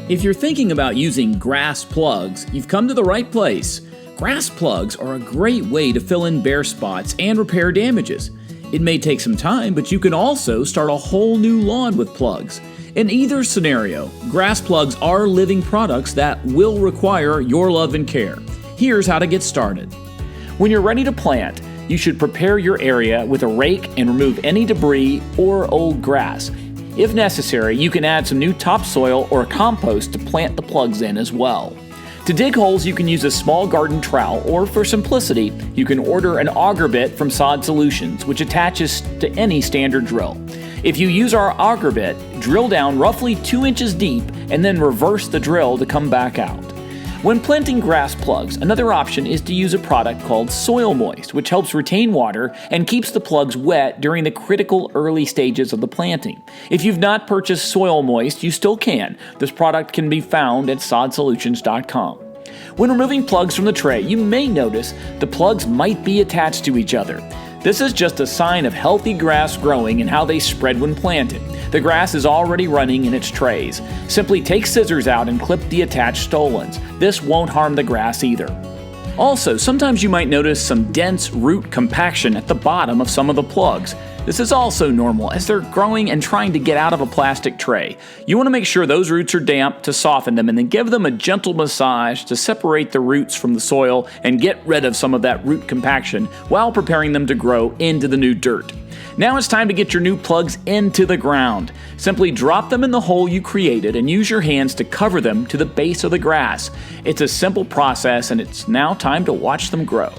If you're thinking about using grass plugs, you've come to the right place. Grass plugs are a great way to fill in bare spots and repair damages. It may take some time, but you can also start a whole new lawn with plugs. In either scenario, grass plugs are living products that will require your love and care. Here's how to get started. When you're ready to plant, you should prepare your area with a rake and remove any debris or old grass. If necessary, you can add some new topsoil or compost to plant the plugs in as well. To dig holes, you can use a small garden trowel, or for simplicity, you can order an auger bit from Sod Solutions, which attaches to any standard drill. If you use our auger bit, drill down roughly 2 inches deep and then reverse the drill to come back out. When planting grass plugs, another option is to use a product called Soil Moist, which helps retain water and keeps the plugs wet during the critical early stages of the planting. If you've not purchased Soil Moist, you still can. This product can be found at sodsolutions.com. When removing plugs from the tray, you may notice the plugs might be attached to each other. This is just a sign of healthy grass growing and how they spread when planted. The grass is already running in its trays. Simply take scissors out and clip the attached stolons. This won't harm the grass either. Also, sometimes you might notice some dense root compaction at the bottom of some of the plugs. This is also normal as they're growing and trying to get out of a plastic tray. You want to make sure those roots are damp to soften them and then give them a gentle massage to separate the roots from the soil and get rid of some of that root compaction while preparing them to grow into the new dirt. Now it's time to get your new plugs into the ground. Simply drop them in the hole you created and use your hands to cover them to the base of the grass. It's a simple process and it's now time to watch them grow.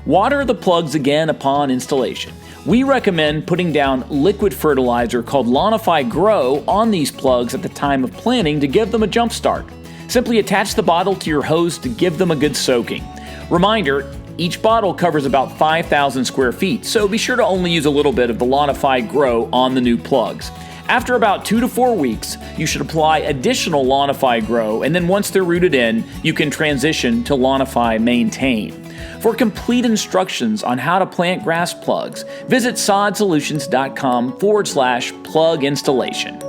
Water the plugs again upon installation. We recommend putting down liquid fertilizer called Lawnify Grow on these plugs at the time of planting to give them a jump start. Simply attach the bottle to your hose to give them a good soaking. Reminder, each bottle covers about 5,000 square feet, so be sure to only use a little bit of the Lawnify Grow on the new plugs. After about 2 to 4 weeks, you should apply additional Lawnify Grow, and then once they're rooted in, you can transition to Lawnify Maintain. For complete instructions on how to plant grass plugs, visit sodsolutions.com/plug installation.